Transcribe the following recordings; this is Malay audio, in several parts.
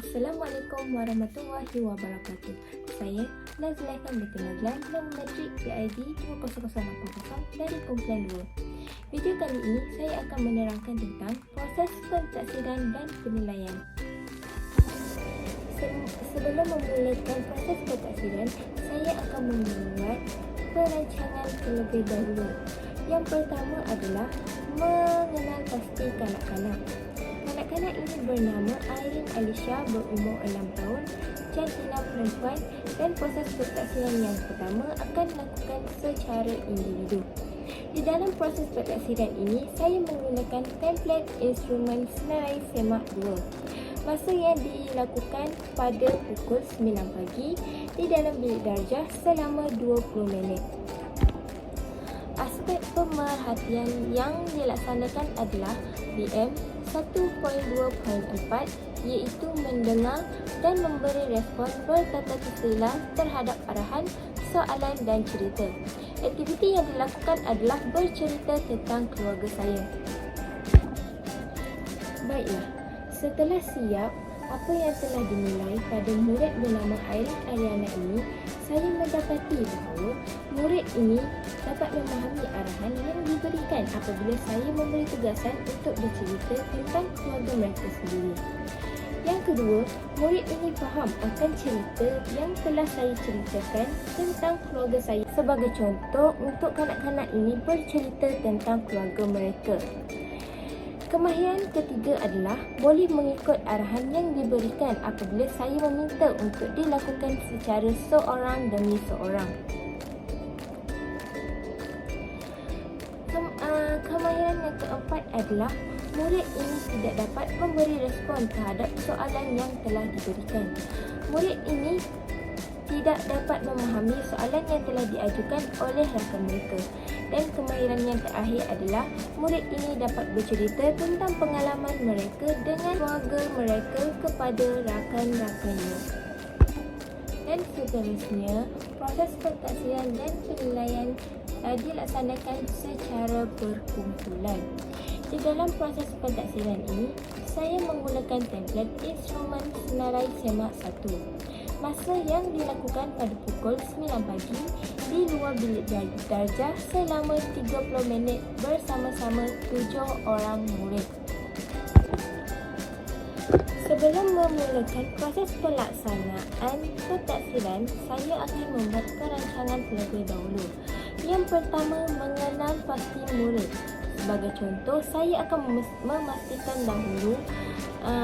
Assalamualaikum warahmatullahi wabarakatuh. Saya Nazla Kamdati Nazlan, nombor matrik PID 20080 dari kumpulan 2. Video kali ini saya akan menerangkan tentang proses pentaksiran dan penilaian. Sebelum memulakan proses pentaksiran, saya akan membuat perancangan terlebih dahulu. Yang pertama adalah mengenal pasti kanak-kanak. Kanak-kanak ini bernama Airin Alicia, berumur 6 tahun, jantina perempuan, dan proses pentaksiran yang pertama akan dilakukan secara individu. Di dalam proses pentaksiran ini, saya menggunakan template instrumen senarai semak 2. Masa yang dilakukan pada pukul 9 pagi di dalam bilik darjah selama 20 minit. Aspek pemerhatian yang dilaksanakan adalah BM 1.2.4 iaitu mendengar dan memberi respon bertata tersilah terhadap arahan, soalan dan cerita. Aktiviti yang dilakukan adalah bercerita tentang keluarga saya. Baiklah, setelah siap apa yang telah dinilai pada murid bernama Airin Ariana ini, saya mendapati bahawa murid ini dapat memahami arahan yang diberikan apabila saya memberi tugasan untuk bercerita tentang keluarga mereka sendiri. Yang kedua, murid ini faham akan cerita yang telah saya ceritakan tentang keluarga saya. Sebagai contoh, untuk kanak-kanak ini bercerita tentang keluarga mereka. Kemahiran ketiga adalah boleh mengikut arahan yang diberikan apabila saya meminta untuk dilakukan secara seorang demi seorang. Kemahiran yang keempat adalah murid ini tidak dapat memberi respon terhadap soalan yang telah diberikan. Murid ini tidak dapat memahami soalan yang telah diajukan oleh rakan mereka. Dan kemahiran yang terakhir adalah murid ini dapat bercerita tentang pengalaman mereka dengan keluarga mereka kepada rakan-rakannya. Dan seterusnya, proses pentaksiran dan penilaian dilaksanakan secara berkumpulan. Di dalam proses pentaksiran ini, saya menggunakan template instrumen senarai semak 1. Masa yang dilakukan pada pukul 9 pagi di luar bilik darjah selama 30 minit bersama-sama 7 orang murid. Sebelum memulakan proses pelaksanaan pentaksiran, saya akan membuat perancangan terlebih dahulu. Yang pertama, mengenal pasti murid. Sebagai contoh, saya akan memastikan dahulu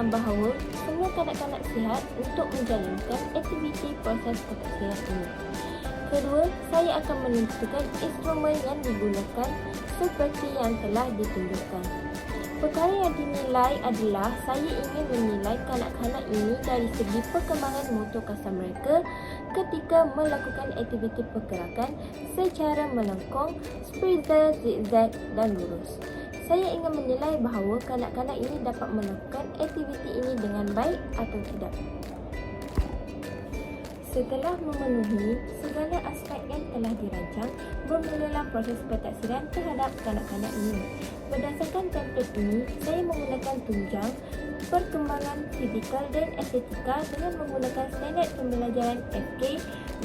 bahawa semua kanak-kanak sihat untuk menjalankan aktiviti proses pentaksiran ini. Kedua, saya akan menentukan instrumen yang digunakan seperti yang telah ditunjukkan. Perkara yang dinilai adalah saya ingin menilai kanak-kanak ini dari segi perkembangan motor kasar mereka ketika melakukan aktiviti pergerakan secara melengkung, spritzer, zigzag dan lurus. Saya ingin menilai bahawa kanak-kanak ini dapat melakukan aktiviti ini dengan baik atau tidak. Setelah memenuhi segala aspek yang telah dirancang, bermulalah proses pentaksiran terhadap kanak-kanak ini. Berdasarkan template ini, saya menggunakan tunjang perkembangan fizikal dan estetika dengan menggunakan standard pembelajaran FK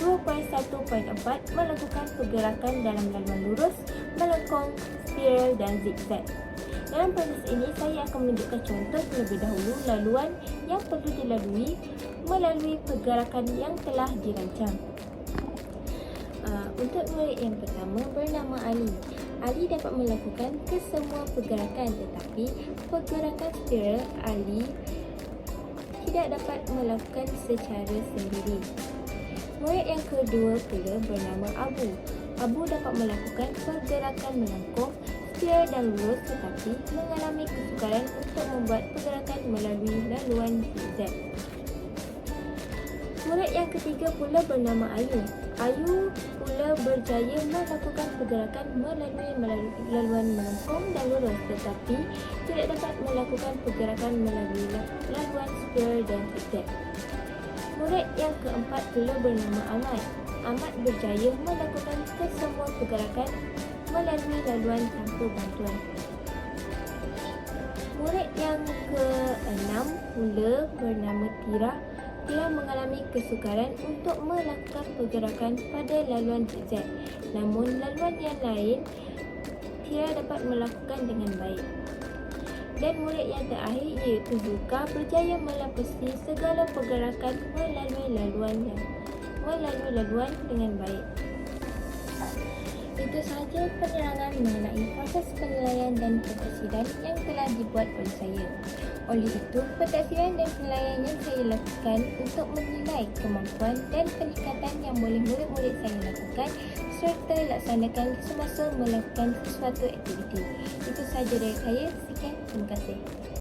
2.1.4 melakukan pergerakan dalam laluan lurus, melengkung, spiral dan zigzag. Dalam proses ini, saya akan menunjukkan contoh terlebih dahulu laluan yang perlu dilalui melalui pergerakan yang telah dirancang. Untuk murid yang pertama bernama Ali. Ali dapat melakukan kesemua pergerakan, tetapi pergerakan spiral Ali tidak dapat melakukan secara sendiri. Murid yang kedua pula bernama Abu. Abu dapat melakukan pergerakan melengkung, spiral dan lurus, tetapi mengalami kesukaran untuk membuat pergerakan melalui laluan zigzag. Murid yang ketiga pula bernama Ayu. Ayu pula berjaya melakukan pergerakan melalui laluan melengkung dan lurus, tetapi tidak dapat melakukan pergerakan melalui laluan spiral dan zigzag. Murid yang keempat pula bernama Ahmad. Ahmad berjaya melakukan kesemua pergerakan melalui laluan tanpa bantuan. Murid yang ke-6 pula bernama Tira telah mengalami kesukaran untuk melakukan pergerakan pada laluan zigzag. Namun laluan yang lain Tira dapat melakukan dengan baik. Dan murid yang terakhir iaitu Zulka berjaya melapisi segala pergerakan melalui laluan dengan baik. Itu sahaja penerangan mengenai proses penilaian dan pentaksiran yang telah dibuat oleh saya. Oleh itu, pentaksiran dan penilaian yang saya lakukan untuk menilai kemampuan dan peningkatan yang boleh murid-murid saya lakukan serta laksanakan semasa melakukan sesuatu aktiviti. Itu sahaja dari saya. Sekian, terima kasih.